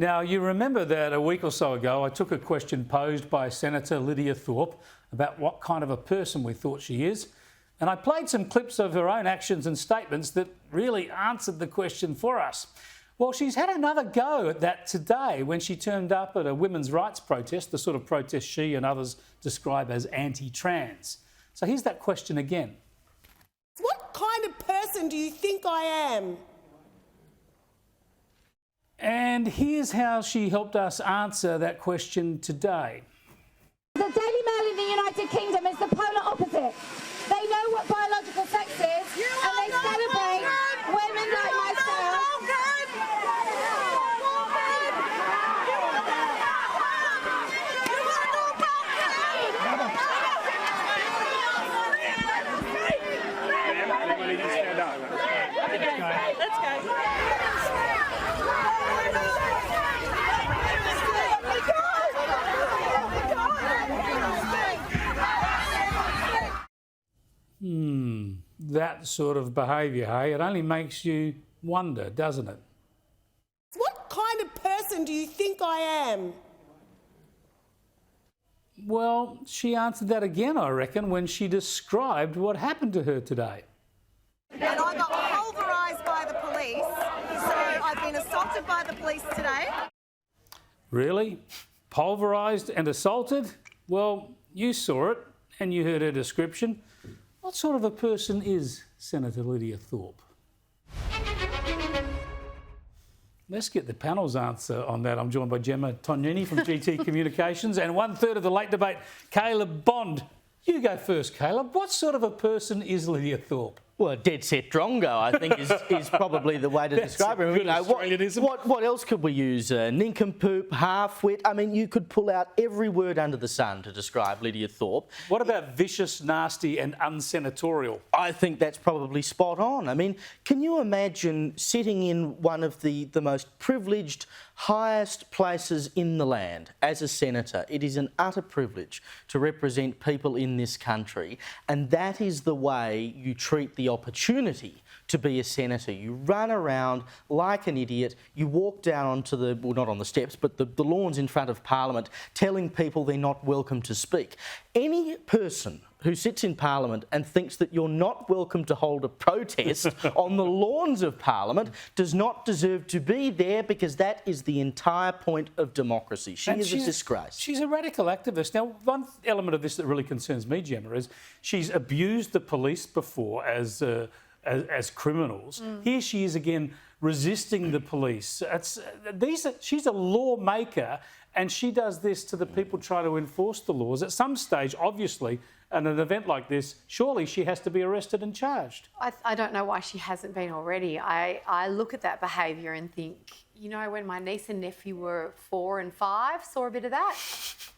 Now, you remember that a week or so ago, I took a question posed by Senator Lidia Thorpe about what kind of a person we thought she is. And I played some clips of her own actions and statements that really answered the question for us. Well, she's had another go at that today when she turned up at a women's rights protest, the sort of protest she and others describe as anti-trans. So here's that question again. What kind of person do you think I am? And here's how she helped us answer that question today. The Daily Mail in the United Kingdom is the polar opposite. They know what biological sex is and they celebrate women like myself. Let's go. That sort of behaviour, hey? It only makes you wonder, doesn't it? What kind of person do you think I am? Well, she answered that again, I reckon, when she described what happened to her today. And I got pulverised by the police, so I've been assaulted by the police today. Really? Pulverised and assaulted? Well, you saw it and you heard her description. What sort of a person is Senator Lidia Thorpe? Let's get the panel's answer on that. I'm joined by Gemma Tognini from GT Communications and 1/3 of the late debate, Caleb Bond. You go first, Caleb. What sort of a person is Lidia Thorpe? Well, a dead set drongo, I think, is probably the way to describe her. Good Australianism. What else could we use? Nincompoop, half-wit. I mean, you could pull out every word under the sun to describe Lidia Thorpe. What about vicious, nasty and unsenatorial? I think that's probably spot on. I mean, can you imagine sitting in one of the most privileged, highest places in the land as a senator? It is an utter privilege to represent people in this country, and that is the way you treat the opportunity to be a senator. You run around like an idiot, you walk down onto the, well, not on the steps, but the lawns in front of Parliament, telling people they're not welcome to speak. Any person who sits in Parliament and thinks that you're not welcome to hold a protest on the lawns of Parliament does not deserve to be there, because that is the entire point of democracy. She is a disgrace. She's a radical activist. Now, one element of this that really concerns me, Gemma, is she's abused the police before as criminals. Here she is again resisting the police. She's a lawmaker, and she does this to the people trying to enforce the laws. At some stage, obviously, at an event like this, surely she has to be arrested and charged. I don't know why she hasn't been already. I look at that behaviour and think, you know, when my niece and nephew were 4 and 5, saw a bit of that.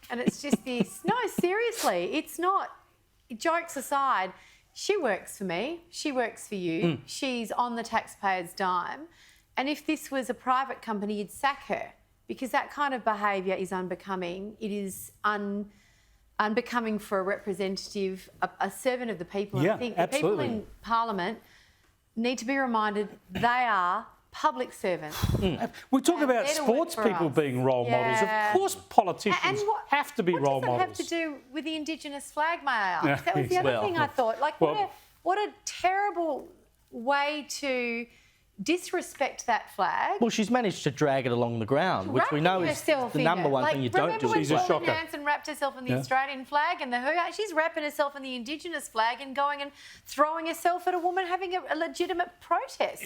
And it's just this, no, seriously, it's not, jokes aside, she works for me, she works for you, she's on the taxpayer's dime. And if this was a private company, you'd sack her, because that kind of behaviour is unbecoming. It is unbecoming for a representative, a servant of the people. And I think the people in Parliament need to be reminded they are public servants. We talk about sports people being role models. Of course politicians have to be role models. What does that have to do with the Indigenous flag, may I ask? That was the other thing I thought. Like, what a terrible way to disrespect that flag. Well, she's managed to drag it along the ground, which we know is the number one thing you don't do. She's a shocker. Remember when Hanson wrapped herself in the Australian flag and the WHO? She's wrapping herself in the Indigenous flag and going and throwing herself at a woman having a legitimate protest.